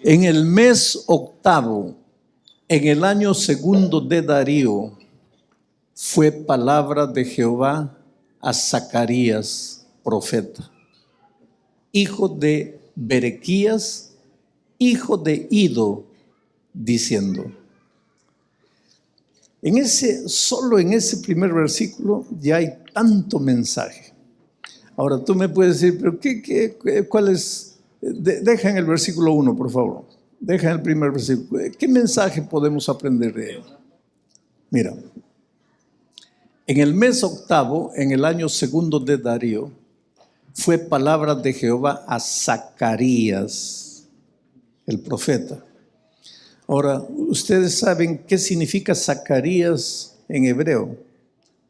En el mes octavo, en el año segundo de Darío, fue palabra de Jehová a Zacarías, profeta, hijo de Berequías, hijo de Ido, diciendo. Solo en ese primer versículo ya hay tanto mensaje. Ahora tú me puedes decir, pero ¿cuál es? Deja en el versículo 1, por favor. Deja en el primer versículo. ¿Qué mensaje podemos aprender de él? Mira, en el mes octavo, en el año segundo de Darío, fue palabra de Jehová a Zacarías, el profeta. Ahora, ustedes saben qué significa Zacarías en hebreo,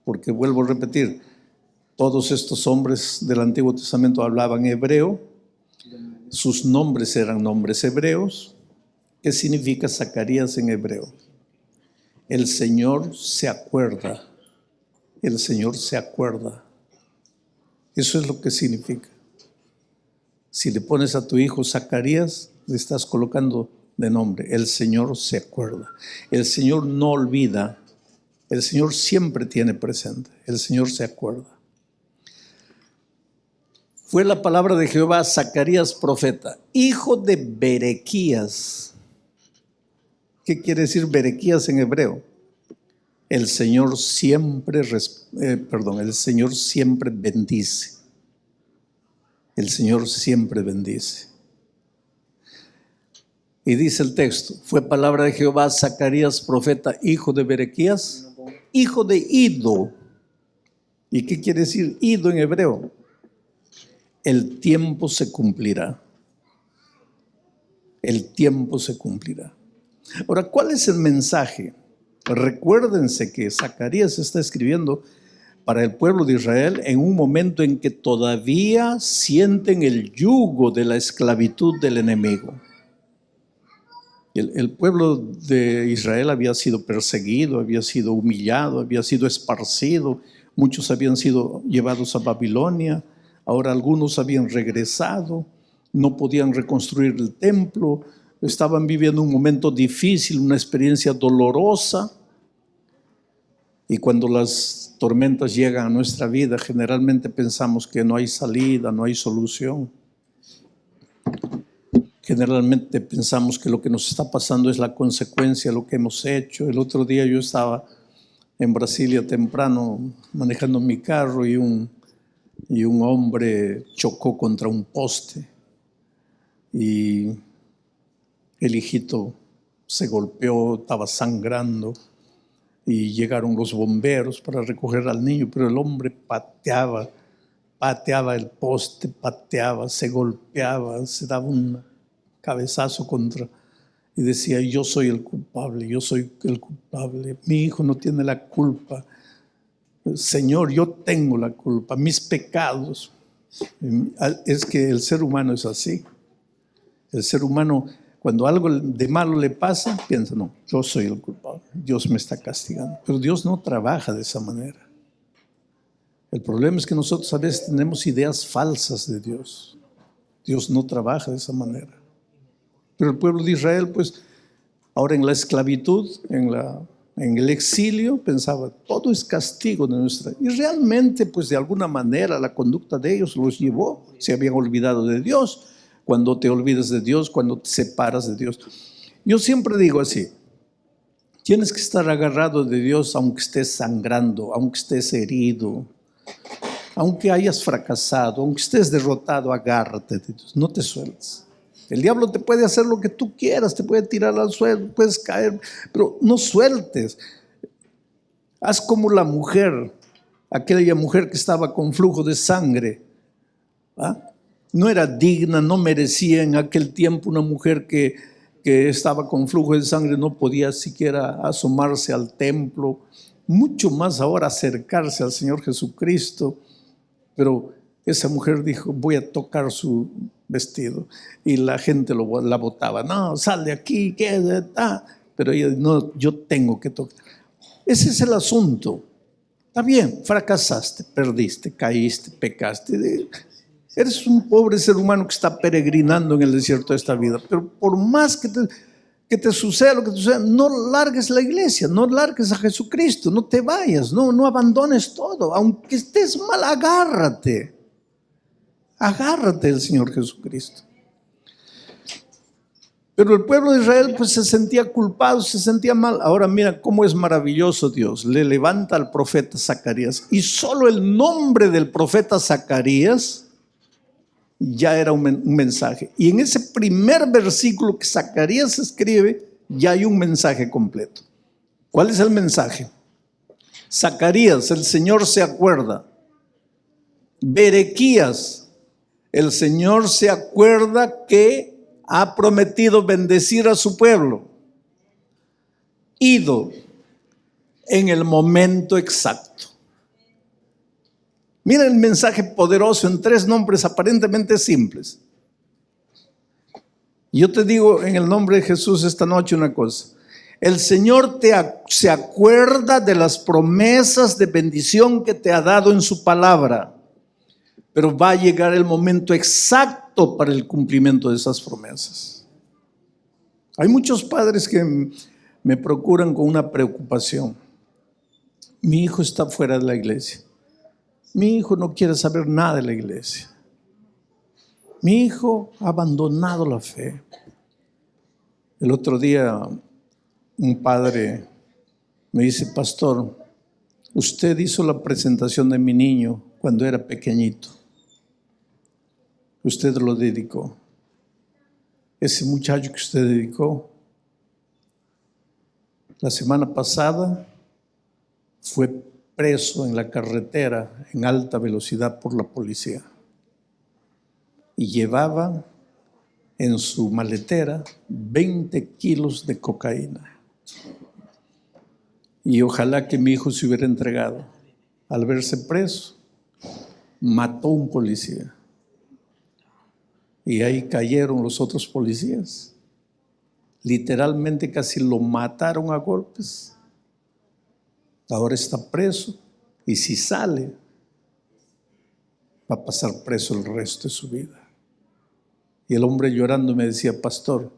porque vuelvo a repetir, todos estos hombres del Antiguo Testamento hablaban hebreo, sus nombres eran nombres hebreos. ¿Qué significa Zacarías en hebreo? El Señor se acuerda, el Señor se acuerda. Eso es lo que significa. Si le pones a tu hijo Zacarías, le estás colocando de nombre, el Señor se acuerda. El Señor no olvida, el Señor siempre tiene presente, el Señor se acuerda. Fue la palabra de Jehová a Zacarías, profeta, hijo de Berequías. ¿Qué quiere decir Berequías en hebreo? El Señor siempre bendice. El Señor siempre bendice. Y dice el texto, fue palabra de Jehová a Zacarías, profeta, hijo de Berequías, hijo de Ido. ¿Y qué quiere decir Ido en hebreo? El tiempo se cumplirá. El tiempo se cumplirá. Ahora, ¿cuál es el mensaje? Recuérdense que Zacarías está escribiendo para el pueblo de Israel en un momento en que todavía sienten el yugo de la esclavitud del enemigo. El pueblo de Israel había sido perseguido, había sido humillado, había sido esparcido. Muchos habían sido llevados a Babilonia. Ahora algunos habían regresado, no podían reconstruir el templo, estaban viviendo un momento difícil, una experiencia dolorosa. Y cuando las tormentas llegan a nuestra vida, generalmente pensamos que no hay salida, no hay solución. Generalmente pensamos que lo que nos está pasando es la consecuencia de lo que hemos hecho. El otro día yo estaba en Brasilia temprano manejando mi carro y un hombre chocó contra un poste y el hijito se golpeó, estaba sangrando y llegaron los bomberos para recoger al niño, pero el hombre pateaba el poste, se golpeaba, se daba un cabezazo contra y decía, yo soy el culpable, mi hijo no tiene la culpa. Señor, yo tengo la culpa, mis pecados. Es que el ser humano es así. El ser humano, cuando algo de malo le pasa, piensa, no, yo soy el culpable, Dios me está castigando. Pero Dios no trabaja de esa manera. El problema es que nosotros a veces tenemos ideas falsas de Dios. Dios no trabaja de esa manera. Pero el pueblo de Israel, pues, ahora en la esclavitud, en el exilio, pensaba, todo es castigo de nuestra. Y realmente, pues de alguna manera, la conducta de ellos los llevó. Se habían olvidado de Dios. Cuando te olvidas de Dios, cuando te separas de Dios. Yo siempre digo así, tienes que estar agarrado de Dios aunque estés sangrando, aunque estés herido, aunque hayas fracasado, aunque estés derrotado, agárrate de Dios, no te sueltes. El diablo te puede hacer lo que tú quieras, te puede tirar al suelo, puedes caer, pero no sueltes. Haz como la mujer, aquella mujer que estaba con flujo de sangre. No era digna, no merecía en aquel tiempo una mujer que estaba con flujo de sangre, no podía siquiera asomarse al templo, mucho más ahora acercarse al Señor Jesucristo. Pero esa mujer dijo, voy a tocar su vestido. Y la gente la botaba. No, sal de aquí. Pero ella, no, yo tengo que tocar. Ese es el asunto. Está bien, fracasaste, perdiste, caíste, pecaste. Eres un pobre ser humano que está peregrinando en el desierto de esta vida. Pero por más que te suceda lo que te suceda, no largues la iglesia, no largues a Jesucristo, no te vayas, no abandones todo. Aunque estés mal, agárrate. Agárrate del Señor Jesucristo. Pero el pueblo de Israel pues se sentía culpado, se sentía mal. Ahora mira cómo es maravilloso Dios. Le levanta al profeta Zacarías y solo el nombre del profeta Zacarías ya era un mensaje. Y en ese primer versículo que Zacarías escribe, ya hay un mensaje completo. ¿Cuál es el mensaje? Zacarías, el Señor se acuerda. Berequías, el Señor se acuerda que ha prometido bendecir a su pueblo. Ido en el momento exacto. Mira el mensaje poderoso en 3 nombres aparentemente simples. Yo te digo en el nombre de Jesús esta noche una cosa. El Señor se acuerda de las promesas de bendición que te ha dado en su palabra. Pero va a llegar el momento exacto para el cumplimiento de esas promesas. Hay muchos padres que me procuran con una preocupación. Mi hijo está fuera de la iglesia. Mi hijo no quiere saber nada de la iglesia. Mi hijo ha abandonado la fe. El otro día un padre me dice: pastor, usted hizo la presentación de mi niño cuando era pequeñito. Usted lo dedicó. Ese muchacho que usted dedicó, la semana pasada fue preso en la carretera en alta velocidad por la policía. Y llevaba en su maletera 20 kilos de cocaína. Y ojalá que mi hijo se hubiera entregado. Al verse preso, mató a un policía. Y ahí cayeron los otros policías. Literalmente casi lo mataron a golpes. Ahora está preso y si sale, va a pasar preso el resto de su vida. Y el hombre llorando me decía: pastor,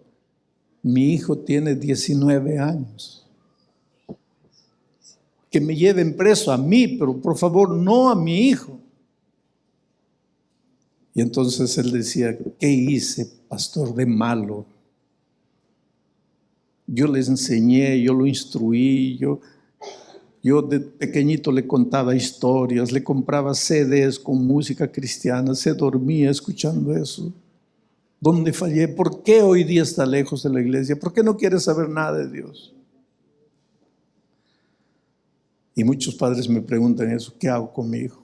mi hijo tiene 19 años. Que me lleven preso a mí, pero por favor no a mi hijo. Y entonces él decía: ¿qué hice, pastor, de malo? Yo les enseñé, yo lo instruí, yo de pequeñito le contaba historias, le compraba CDs con música cristiana, se dormía escuchando eso. ¿Dónde fallé? ¿Por qué hoy día está lejos de la iglesia? ¿Por qué no quiere saber nada de Dios? Y muchos padres me preguntan eso: ¿qué hago con mi hijo?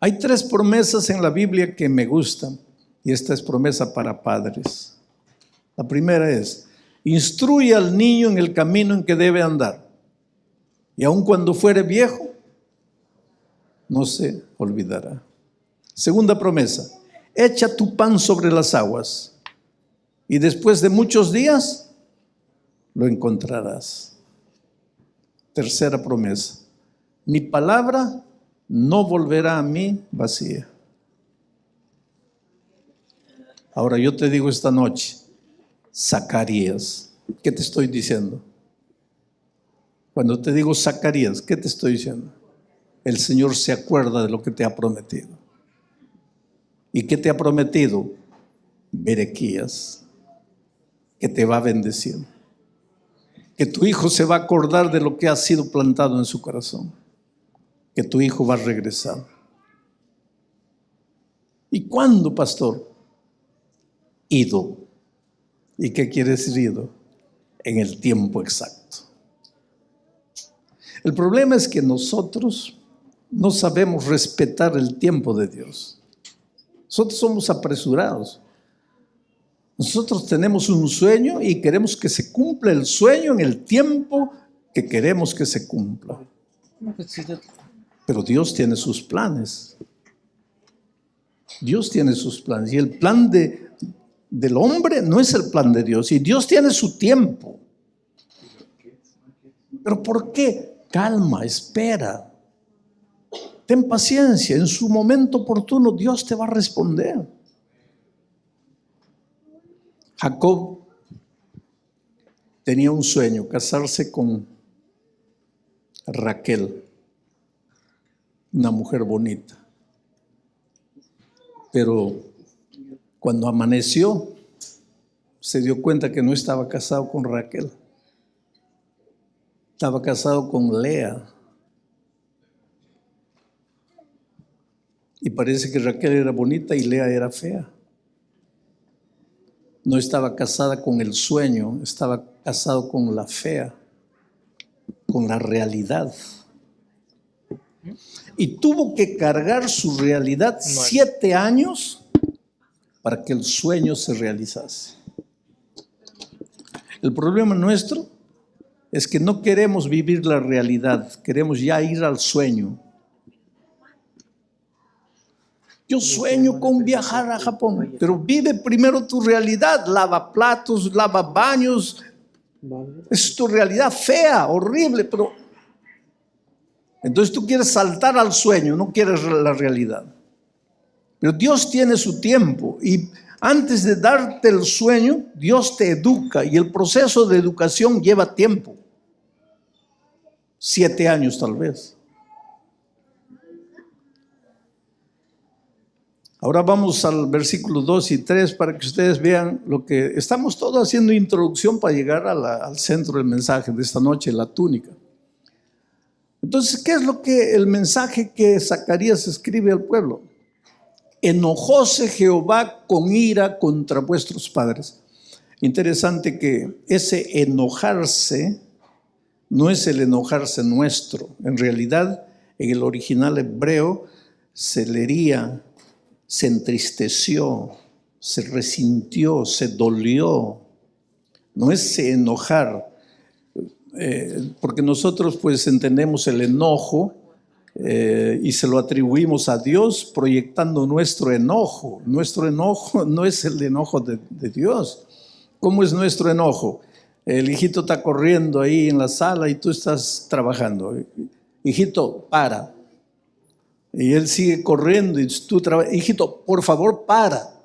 Hay 3 promesas en la Biblia que me gustan, y esta es promesa para padres. La primera es: instruye al niño en el camino en que debe andar, y aun cuando fuere viejo, no se olvidará. Segunda promesa: echa tu pan sobre las aguas, y después de muchos días lo encontrarás. Tercera promesa: mi palabra no volverá a mí vacía. Ahora yo te digo esta noche, Zacarías, ¿qué te estoy diciendo? Cuando te digo Zacarías, ¿qué te estoy diciendo? El Señor se acuerda de lo que te ha prometido. ¿Y qué te ha prometido? Berequías, que te va a bendecir, que tu hijo se va a acordar de lo que ha sido plantado en su corazón, que tu hijo va a regresar. ¿Y cuándo, pastor? Ido. ¿Y qué quiere decir ido? En el tiempo exacto. El problema es que nosotros no sabemos respetar el tiempo de Dios. Nosotros somos apresurados. Nosotros tenemos un sueño y queremos que se cumpla el sueño en el tiempo que queremos que se cumpla. Pero Dios tiene sus planes. Dios tiene sus planes. Y el plan del hombre no es el plan de Dios. Y Dios tiene su tiempo. ¿Pero por qué? Calma, espera. Ten paciencia, en su momento oportuno Dios te va a responder. Jacob tenía un sueño, casarse con Raquel, una mujer bonita. Pero cuando amaneció, se dio cuenta que no estaba casado con Raquel. Estaba casado con Lea. Y parece que Raquel era bonita y Lea era fea. No estaba casada con el sueño, estaba casado con la fea, con la realidad. Y tuvo que cargar su realidad 7 años para que el sueño se realizase. El problema nuestro es que no queremos vivir la realidad, queremos ya ir al sueño. Yo sueño con viajar a Japón, pero vive primero tu realidad, lava platos, lava baños. Es tu realidad fea, horrible, pero entonces tú quieres saltar al sueño, no quieres la realidad. Pero Dios tiene su tiempo y antes de darte el sueño, Dios te educa y el proceso de educación lleva tiempo. 7 años tal vez. Ahora vamos al versículo 2 y 3 para que ustedes vean lo que estamos todos haciendo introducción para llegar al centro del mensaje de esta noche, la túnica. Entonces, ¿qué es lo que el mensaje que Zacarías escribe al pueblo? Enojóse Jehová con ira contra vuestros padres. Interesante que ese enojarse no es el enojarse nuestro. En realidad, en el original hebreo se leería: se entristeció, se resintió, se dolió. No es enojar, porque nosotros pues entendemos el enojo y se lo atribuimos a Dios proyectando nuestro enojo. Nuestro enojo no es el enojo de Dios. ¿Cómo es nuestro enojo? El hijito está corriendo ahí en la sala y tú estás trabajando. Hijito, para. Y él sigue corriendo y tú trabajas. Hijito, por favor, para.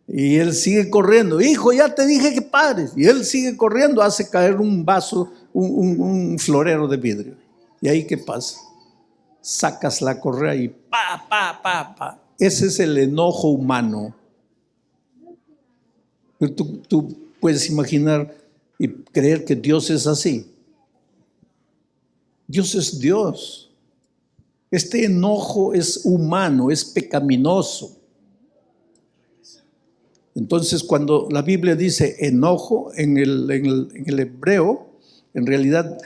Y él sigue corriendo. Hijo, ya te dije que pares. Y él sigue corriendo, hace caer un vaso, un florero de vidrio. ¿Y ahí qué pasa? Sacas la correa y pa. Ese es el enojo humano. Pero tú puedes imaginar y creer que Dios es así. Dios es Dios. Este enojo es humano, es pecaminoso. Entonces, cuando la Biblia dice enojo, en el hebreo, en realidad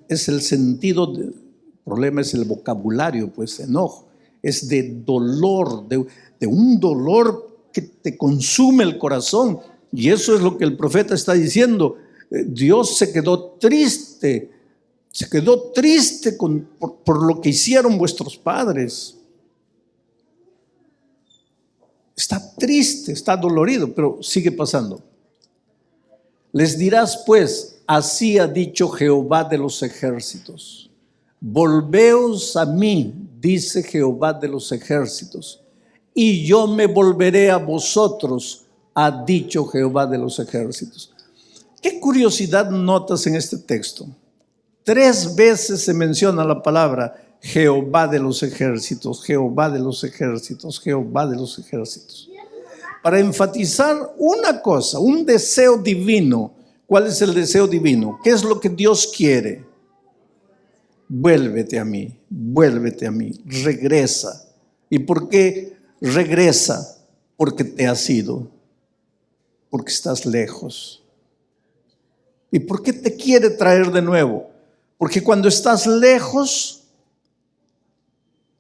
es el sentido, el problema es el vocabulario, pues enojo. Es de dolor, de un dolor que te consume el corazón. Y eso es lo que el profeta está diciendo. Dios se quedó triste. Se quedó triste por lo que hicieron vuestros padres. Está triste, está dolorido, pero sigue pasando. Les dirás pues, así ha dicho Jehová de los ejércitos. Volveos a mí, dice Jehová de los ejércitos, y yo me volveré a vosotros, ha dicho Jehová de los ejércitos. ¿Qué curiosidad notas en este texto? 3 veces se menciona la palabra Jehová de los ejércitos, Jehová de los ejércitos, Jehová de los ejércitos. Para enfatizar una cosa, un deseo divino. ¿Cuál es el deseo divino? ¿Qué es lo que Dios quiere? Vuélvete a mí, regresa. ¿Y por qué regresa? Porque te has ido, porque estás lejos. ¿Y por qué te quiere traer de nuevo? Porque cuando estás lejos,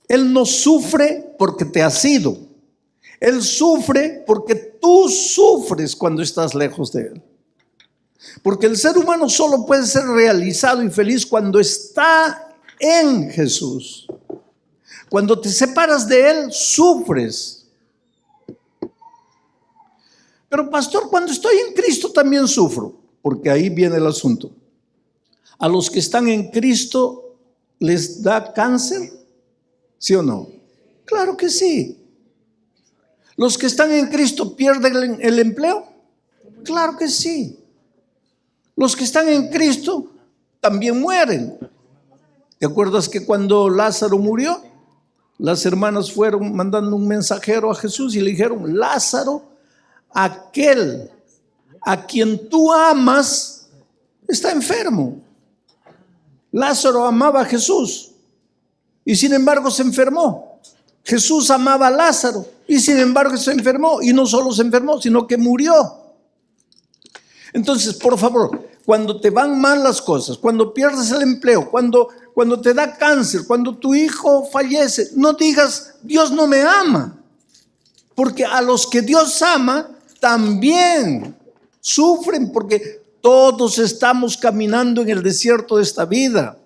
Él no sufre porque te has ido. Él sufre porque tú sufres cuando estás lejos de Él. Porque el ser humano solo puede ser realizado y feliz cuando está en Jesús. Cuando te separas de Él, sufres. Pero pastor, cuando estoy en Cristo también sufro. Porque ahí viene el asunto. A los que están en Cristo les da cáncer. ¿Sí o no? Claro que sí. ¿Los que están en Cristo pierden el empleo? Claro que sí. Los que están en Cristo también mueren. ¿Te acuerdas que cuando Lázaro murió, las hermanas fueron mandando un mensajero a Jesús y le dijeron: Lázaro, aquel a quien tú amas, está enfermo? Lázaro amaba a Jesús y sin embargo se enfermó. Jesús amaba a Lázaro y sin embargo se enfermó, y no solo se enfermó, sino que murió. Entonces, por favor, cuando te van mal las cosas, cuando pierdes el empleo, cuando te da cáncer, cuando tu hijo fallece, no digas: Dios no me ama, porque a los que Dios ama también sufren, porque todos estamos caminando en el desierto de esta vida.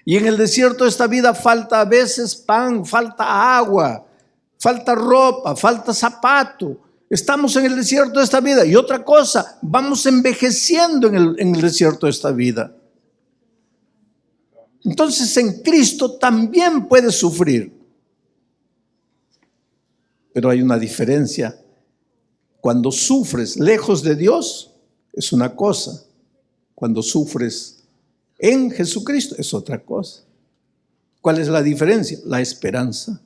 Y en el desierto de esta vida falta a veces pan, falta agua, falta ropa, falta zapato. Estamos en el desierto de esta vida. Y otra cosa, vamos envejeciendo en el desierto de esta vida. Entonces en Cristo también puedes sufrir. Pero hay una diferencia. Cuando sufres lejos de Dios es una cosa. Cuando sufres en Jesucristo es otra cosa. ¿Cuál es la diferencia? La esperanza.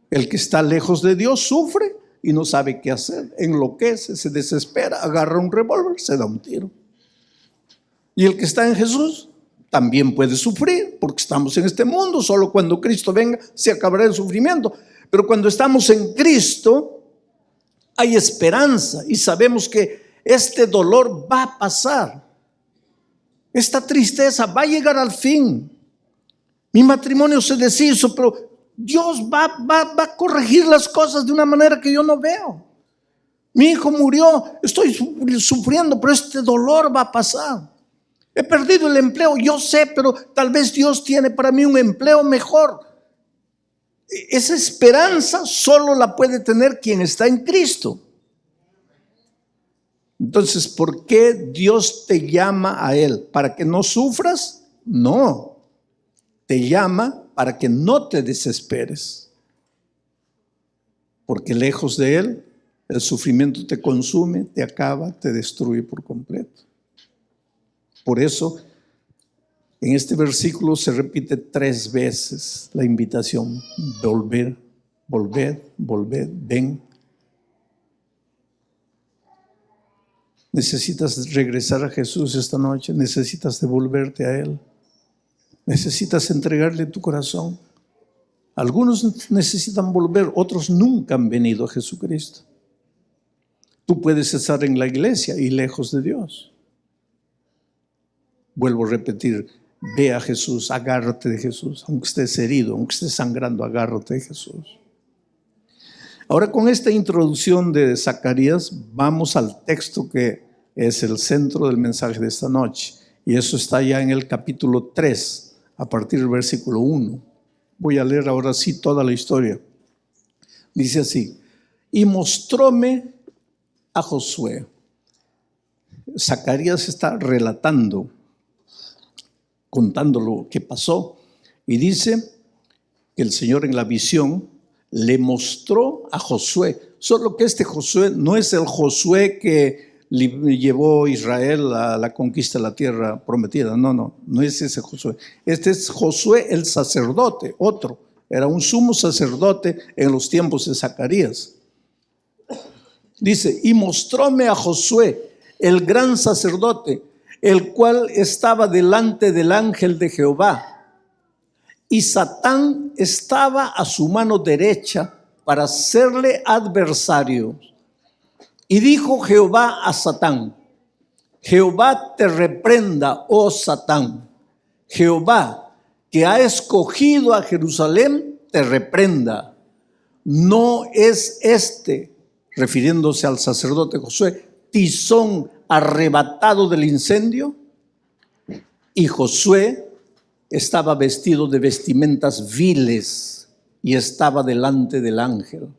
El que está lejos de Dios sufre y no sabe qué hacer, enloquece, se desespera, agarra un revólver, se da un tiro. Y el que está en Jesús también puede sufrir, porque estamos en este mundo. Solo cuando Cristo venga se acabará el sufrimiento. Pero cuando estamos en Cristo hay esperanza y sabemos que este dolor va a pasar. Esta tristeza va a llegar al fin. Mi matrimonio se deshizo, pero Dios va a corregir las cosas de una manera que yo no veo. Mi hijo murió, estoy sufriendo, pero este dolor va a pasar. He perdido el empleo, yo sé, pero tal vez Dios tiene para mí un empleo mejor. Esa esperanza solo la puede tener quien está en Cristo. Entonces, ¿por qué Dios te llama a Él? ¿Para que no sufras? No. Te llama para que no te desesperes. Porque lejos de Él, el sufrimiento te consume, te acaba, te destruye por completo. Por eso, en este versículo se repite 3 veces la invitación: volver, volver, volver, ven. Necesitas regresar a Jesús esta noche, necesitas devolverte a Él, necesitas entregarle tu corazón. Algunos necesitan volver, otros nunca han venido a Jesucristo. Tú puedes estar en la iglesia y lejos de Dios. Vuelvo a repetir: ve a Jesús, agárrate de Jesús, aunque estés herido, aunque estés sangrando, agárrate de Jesús. Ahora, con esta introducción de Zacarías, vamos al texto que es el centro del mensaje de esta noche. Y eso está ya en el capítulo 3, a partir del versículo 1. Voy a leer ahora sí toda la historia. Dice así: y mostróme a Josué. Zacarías está relatando, contando lo que pasó. Y dice que el Señor en la visión le mostró a Josué. Solo que este Josué no es el Josué que llevó a Israel a la conquista de la tierra prometida. No es ese Josué. Este es Josué el sacerdote, otro. Era un sumo sacerdote en los tiempos de Zacarías. Dice: y mostróme a Josué, el gran sacerdote, el cual estaba delante del ángel de Jehová. Y Satán estaba a su mano derecha para serle adversario. Y dijo Jehová a Satán: Jehová te reprenda, oh Satán. Jehová, que ha escogido a Jerusalén, te reprenda. ¿No es este, refiriéndose al sacerdote Josué, tizón arrebatado del incendio? Y Josué estaba vestido de vestimentas viles y estaba delante del ángel.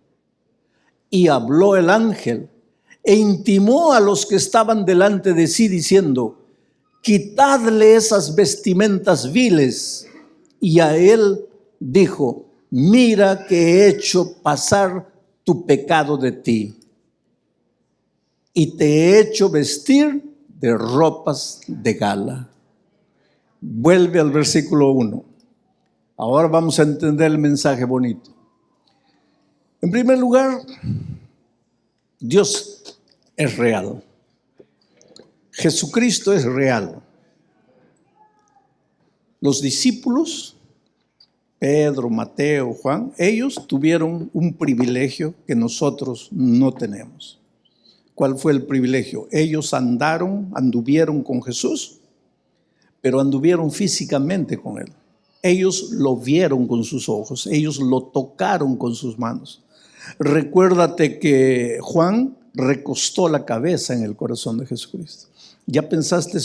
Y habló el ángel e intimó a los que estaban delante de sí, diciendo: quitadle esas vestimentas viles. Y a él dijo: mira que he hecho pasar tu pecado de ti y te he hecho vestir de ropas de gala. Vuelve al versículo 1. Ahora vamos a entender el mensaje bonito. En primer lugar, Dios es real. Jesucristo es real. Los discípulos, Pedro, Mateo, Juan, ellos tuvieron un privilegio que nosotros no tenemos. ¿Cuál fue el privilegio? Ellos anduvieron con Jesús, pero anduvieron físicamente con Él. Ellos lo vieron con sus ojos, ellos lo tocaron con sus manos. Recuérdate que Juan recostó la cabeza en el corazón de Jesucristo. ¿Ya pensaste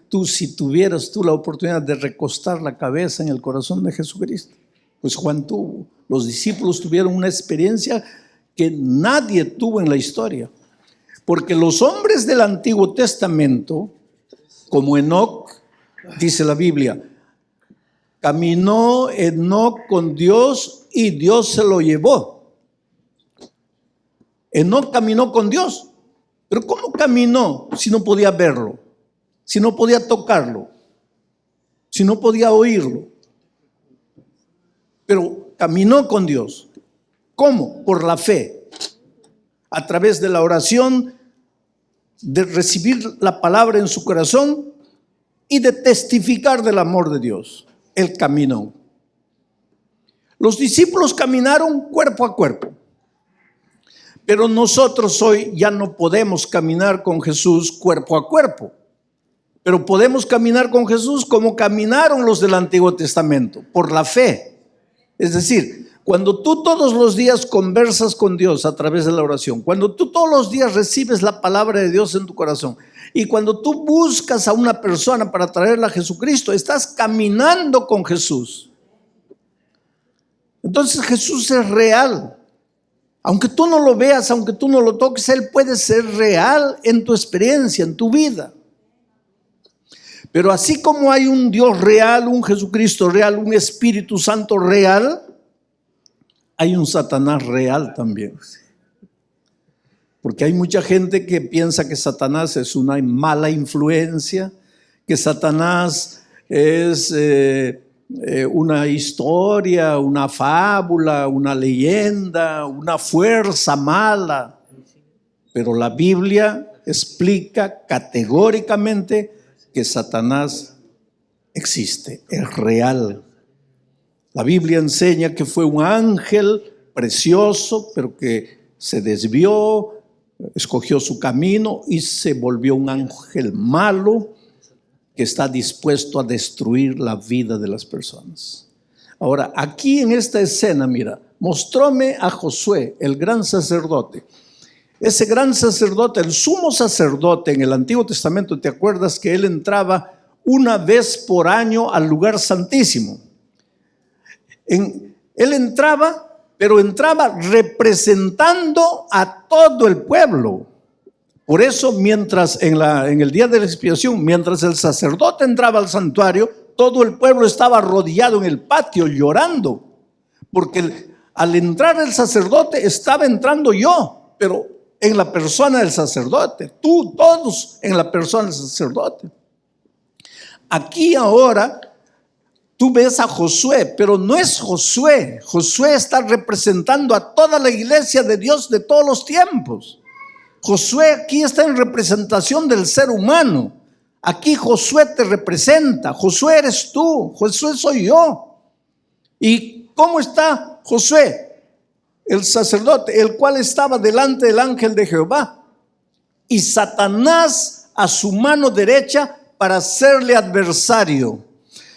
tú si tuvieras tú la oportunidad de recostar la cabeza en el corazón de Jesucristo? Pues Juan tuvo. Los discípulos tuvieron una experiencia que nadie tuvo en la historia. Porque los hombres del Antiguo Testamento, como Enoc, dice la Biblia, caminó Enoc con Dios y Dios se lo llevó. Enoc caminó con Dios. Pero ¿cómo caminó si no podía verlo? Si no podía tocarlo? Si no podía oírlo? Pero caminó con Dios. ¿Cómo? Por la fe. A través de la oración, de recibir la palabra en su corazón y de testificar del amor de Dios. Él caminó. Los discípulos caminaron cuerpo a cuerpo. Pero nosotros hoy ya no podemos caminar con Jesús cuerpo a cuerpo. Pero podemos caminar con Jesús como caminaron los del Antiguo Testamento, por la fe. Es decir, cuando tú todos los días conversas con Dios a través de la oración, cuando tú todos los días recibes la palabra de Dios en tu corazón y cuando tú buscas a una persona para traerla a Jesucristo, estás caminando con Jesús. Entonces Jesús es real. Aunque tú no lo veas, aunque tú no lo toques, Él puede ser real en tu experiencia, en tu vida. Pero así como hay un Dios real, un Jesucristo real, un Espíritu Santo real, hay un Satanás real también. Porque hay mucha gente que piensa que Satanás es una mala influencia, que Satanás es una historia, una fábula, una leyenda, una fuerza mala. Pero la Biblia explica categóricamente que Satanás existe, es real. La Biblia enseña que fue un ángel precioso, pero que se desvió, escogió su camino y se volvió un ángel malo que está dispuesto a destruir la vida de las personas. Ahora, aquí en esta escena, mira, mostróme a Josué, el gran sacerdote. Ese gran sacerdote, el sumo sacerdote en el Antiguo Testamento, ¿te acuerdas que él entraba una vez por año al lugar santísimo? Él entraba, pero entraba representando a todo el pueblo. Por eso, mientras en el día de la expiación, mientras el sacerdote entraba al santuario, todo el pueblo estaba arrodillado en el patio llorando. Porque al entrar el sacerdote estaba entrando yo, pero en la persona del sacerdote. Tú, todos en la persona del sacerdote. Aquí ahora tú ves a Josué, pero no es Josué. Josué está representando a toda la iglesia de Dios de todos los tiempos. Josué aquí está en representación del ser humano. Aquí Josué te representa. Josué eres tú. Josué soy yo. ¿Y cómo está Josué? El sacerdote, el cual estaba delante del ángel de Jehová. Y Satanás a su mano derecha para hacerle adversario.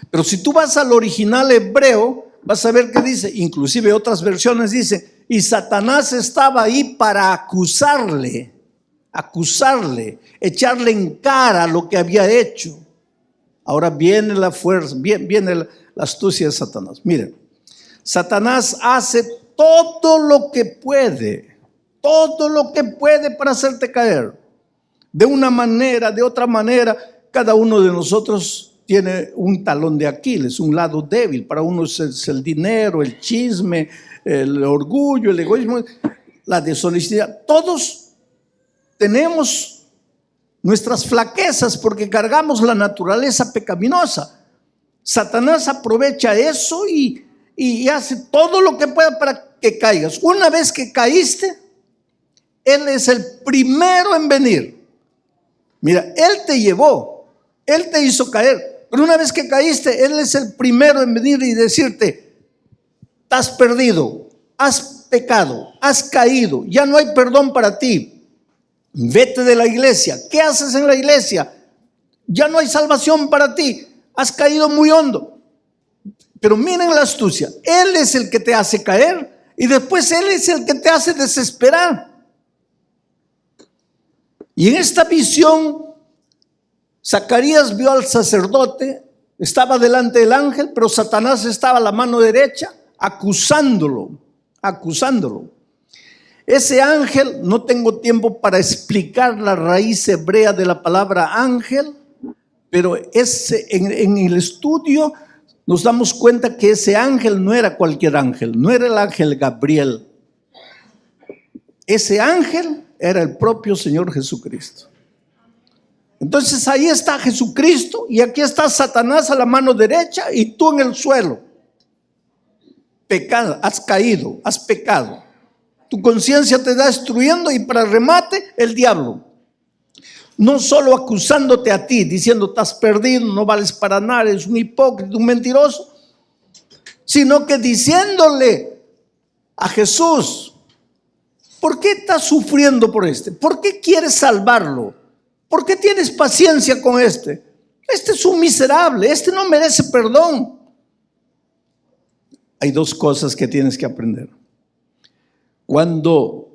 Pero si tú vas al original hebreo, vas a ver que dice, inclusive otras versiones dicen, y Satanás estaba ahí para acusarle, echarle en cara lo que había hecho. Ahora viene la fuerza, viene la astucia de Satanás. Miren, Satanás hace todo lo que puede para hacerte caer. De una manera, de otra manera, cada uno de nosotros tiene un talón de Aquiles, un lado débil. Para unos es el dinero, el chisme, el orgullo, el egoísmo, la deshonestidad. Todos tenemos nuestras flaquezas porque cargamos la naturaleza pecaminosa. Satanás aprovecha eso y hace todo lo que pueda para que caigas. Una vez que caíste, él es el primero en venir. Mira, él te llevó, él te hizo caer, pero una vez que caíste, él es el primero en venir y decirte: estás perdido, has pecado, has caído, ya no hay perdón para ti, vete de la iglesia. ¿Qué haces en la iglesia? Ya no hay salvación para ti, has caído muy hondo. Pero miren la astucia, él es el que te hace caer y después él es el que te hace desesperar. Y en esta visión, Zacarías vio al sacerdote, estaba delante del ángel, pero Satanás estaba a la mano derecha acusándolo. Ese ángel, no tengo tiempo para explicar la raíz hebrea de la palabra ángel, pero en el estudio nos damos cuenta que ese ángel no era cualquier ángel, no era el ángel Gabriel. Ese ángel era el propio Señor Jesucristo. Entonces ahí está Jesucristo y aquí está Satanás a la mano derecha y tú en el suelo. Pecado, has caído, has pecado. Tu conciencia te está destruyendo y para remate el diablo. No solo acusándote a ti, diciendo estás perdido, no vales para nada, eres un hipócrita, un mentiroso, sino que diciéndole a Jesús: ¿por qué estás sufriendo por este? ¿Por qué quieres salvarlo? ¿Por qué tienes paciencia con este? Este es un miserable, este no merece perdón. Hay dos cosas que tienes que aprender. Cuando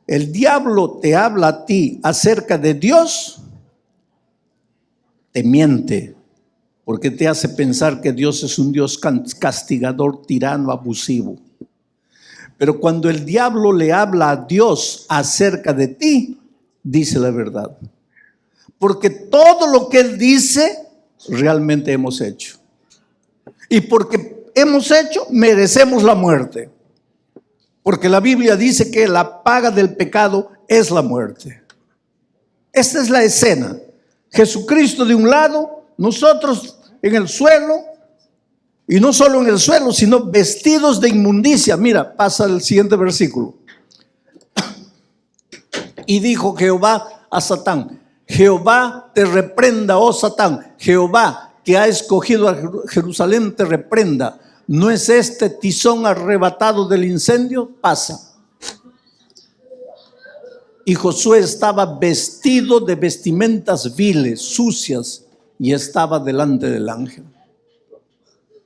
el diablo te habla a ti acerca de Dios, te miente, porque te hace pensar que Dios es un Dios castigador, tirano, abusivo. Pero cuando el diablo le habla a Dios acerca de ti, dice la verdad. Porque todo lo que él dice, realmente hemos hecho. Y porque hemos hecho, merecemos la muerte. Porque la Biblia dice que la paga del pecado es la muerte. Esta es la escena. Jesucristo de un lado, nosotros en el suelo. Y no solo en el suelo, sino vestidos de inmundicia. Mira, pasa el siguiente versículo. Y dijo Jehová a Satán: Jehová te reprenda, oh Satán. Jehová, que ha escogido a Jerusalén, te reprenda. ¿No es este tizón arrebatado del incendio? Pasa. Y Josué estaba vestido de vestimentas viles, sucias, y estaba delante del ángel.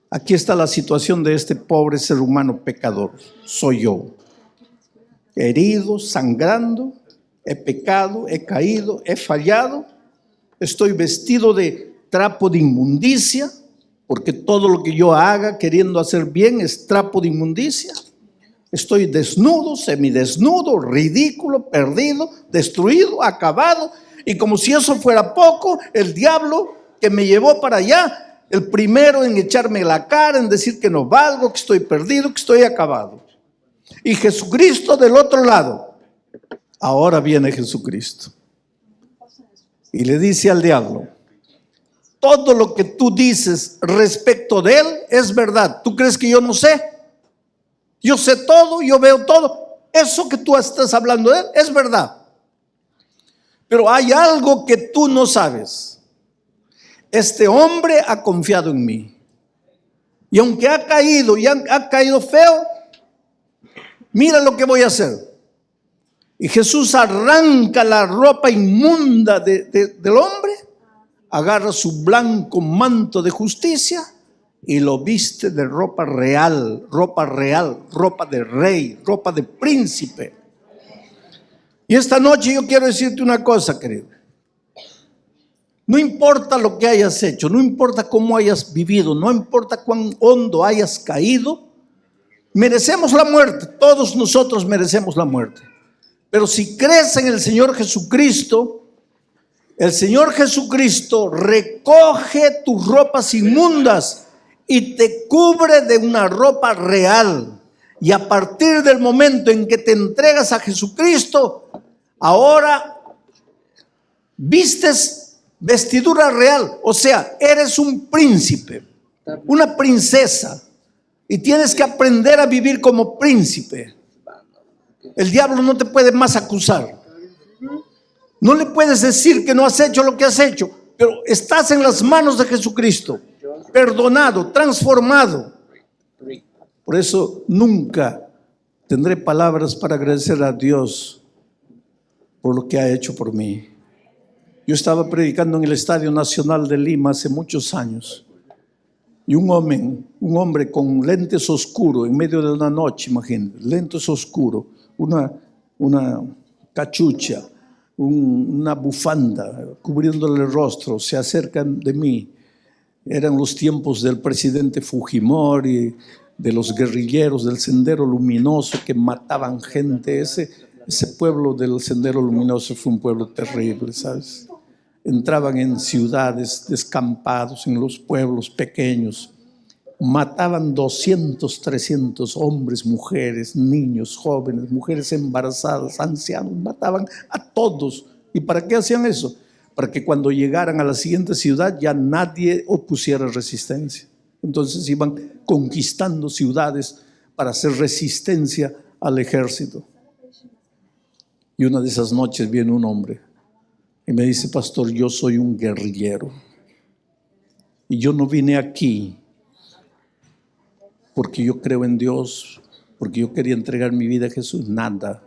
Aquí está la situación de este pobre ser humano pecador. Soy yo. Herido, sangrando, he pecado, he caído, he fallado. Estoy vestido de trapo de inmundicia, porque todo lo que yo haga queriendo hacer bien es trapo de inmundicia. Estoy desnudo, semidesnudo, ridículo, perdido, destruido, acabado. Y como si eso fuera poco, el diablo que me llevó para allá, el primero en echarme la cara, en decir que no valgo, que estoy perdido, que estoy acabado. Y Jesucristo del otro lado. Ahora viene Jesucristo. Y le dice al diablo: todo lo que tú dices respecto de él es verdad. ¿Tú crees que yo no sé? Yo sé todo, yo veo todo. Eso que tú estás hablando de él es verdad. Pero hay algo que tú no sabes. Este hombre ha confiado en mí. Y aunque ha caído y ha caído feo, mira lo que voy a hacer. Y Jesús arranca la ropa inmunda del hombre, agarra su blanco manto de justicia y lo viste de ropa real, ropa de rey, ropa de príncipe. Y esta noche yo quiero decirte una cosa, querido. No importa lo que hayas hecho, no importa cómo hayas vivido, no importa cuán hondo hayas caído, merecemos la muerte. Todos nosotros merecemos la muerte. Pero si crees en el Señor Jesucristo, El Señor Jesucristo recoge tus ropas inmundas y te cubre de una ropa real. Y a partir del momento en que te entregas a Jesucristo, ahora vistes vestidura real. O sea, eres un príncipe, una princesa. Y tienes que aprender a vivir como príncipe. El diablo no te puede más acusar. No le puedes decir que no has hecho lo que has hecho, pero estás en las manos de Jesucristo, perdonado, transformado. Por eso nunca tendré palabras para agradecer a Dios por lo que ha hecho por mí. Yo estaba predicando en el Estadio Nacional de Lima hace muchos años, y un hombre con lentes oscuros en medio de la noche, imagínate, lentes oscuros, una cachucha, una bufanda cubriéndole el rostro, se acercan de mí. Eran los tiempos del presidente Fujimori, de los guerrilleros del Sendero Luminoso que mataban gente. Ese pueblo del Sendero Luminoso fue un pueblo terrible, ¿sabes? Entraban en ciudades, descampados, en los pueblos pequeños. Mataban 200, 300 hombres, mujeres, niños, jóvenes, mujeres embarazadas, ancianos. Mataban a todos. ¿Y para qué hacían eso? Para que cuando llegaran a la siguiente ciudad ya nadie opusiera resistencia. Entonces iban conquistando ciudades para hacer resistencia al ejército. Y una de esas noches viene un hombre y me dice: pastor, yo soy un guerrillero y yo no vine aquí porque yo creo en Dios, porque yo quería entregar mi vida a Jesús, nada.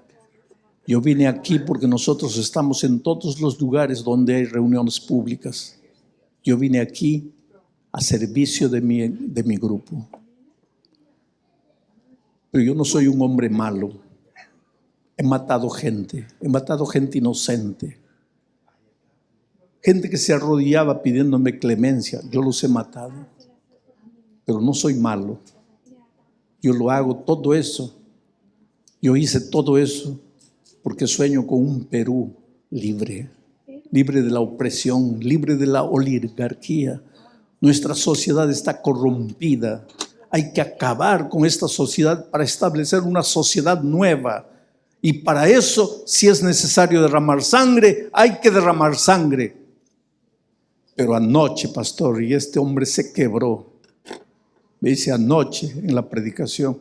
Yo vine aquí porque nosotros estamos en todos los lugares donde hay reuniones públicas. Yo vine aquí a servicio de mi grupo. Pero yo no soy un hombre malo. He matado gente inocente. Gente que se arrodillaba pidiéndome clemencia, yo los he matado. Pero no soy malo. Yo lo hago todo eso. Yo hice todo eso porque sueño con un Perú libre de la opresión, libre de la oligarquía. Nuestra sociedad está corrompida. Hay que acabar con esta sociedad para establecer una sociedad nueva. Y para eso, si es necesario derramar sangre, hay que derramar sangre. Pero anoche, pastor, y este hombre se quebró. Me dice: anoche en la predicación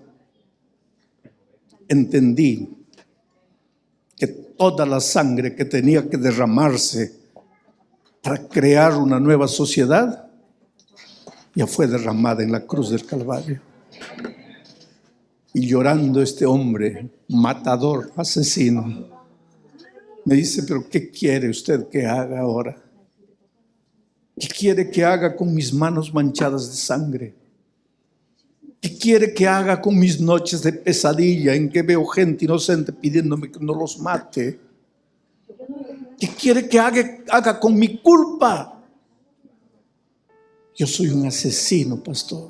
entendí que toda la sangre que tenía que derramarse para crear una nueva sociedad ya fue derramada en la cruz del Calvario. Y llorando este hombre, matador, asesino, me dice: pero ¿qué quiere usted que haga ahora? ¿Qué quiere que haga con mis manos manchadas de sangre? ¿Qué quiere que haga con mis noches de pesadilla en que veo gente inocente pidiéndome que no los mate? ¿Qué quiere que haga con mi culpa? Yo soy un asesino, pastor.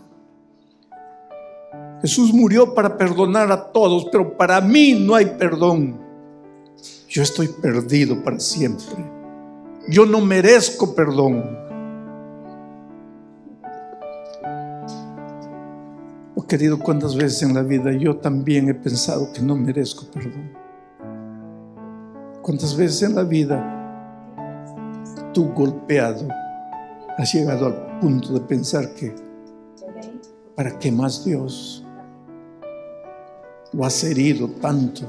Jesús murió para perdonar a todos, pero para mí no hay perdón. Yo estoy perdido para siempre. Yo no merezco perdón. Oh, querido, cuántas veces en la vida yo también he pensado que no merezco perdón. Cuántas veces en la vida tú, golpeado, has llegado al punto de pensar que ¿para qué más Dios? Lo has herido tanto,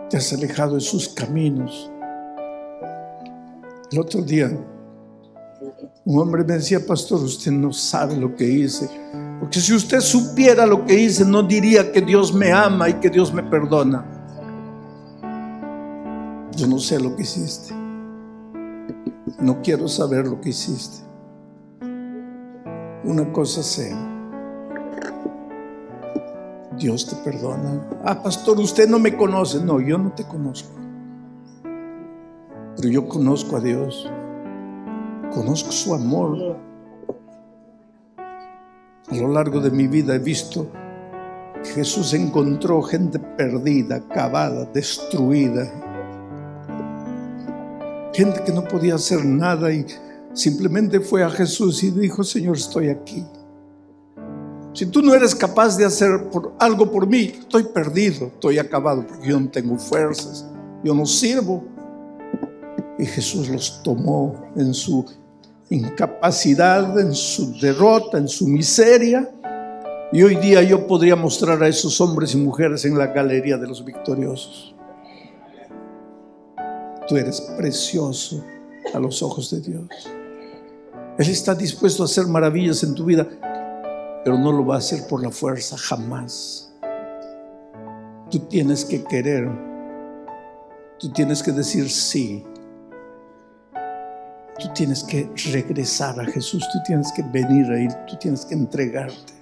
te has alejado de sus caminos. El otro día un hombre me decía: pastor, usted no sabe lo que hice, porque si usted supiera lo que hice, no diría que Dios me ama y que Dios me perdona. Yo no sé lo que hiciste, no quiero saber lo que hiciste. Una cosa sé: Dios te perdona. Ah, pastor, usted no me conoce. No, yo no te conozco, pero yo conozco a Dios. Conozco su amor. A lo largo de mi vida he visto que Jesús encontró gente perdida, acabada, destruida, gente que no podía hacer nada y simplemente fue a Jesús y dijo: Señor, estoy aquí. Si tú no eres capaz de hacer algo por mí, estoy perdido, estoy acabado, porque yo no tengo fuerzas, yo no sirvo. Y Jesús los tomó en su incapacidad, en su derrota, en su miseria. Y hoy día yo podría mostrar a esos hombres y mujeres en la galería de los victoriosos. Tú eres precioso a los ojos de Dios. Él está dispuesto a hacer maravillas en tu vida, pero no lo va a hacer por la fuerza, jamás. Tú tienes que querer, tú tienes que decir sí. Tú tienes que regresar a Jesús, tú tienes que venir a Él, tú tienes que entregarte.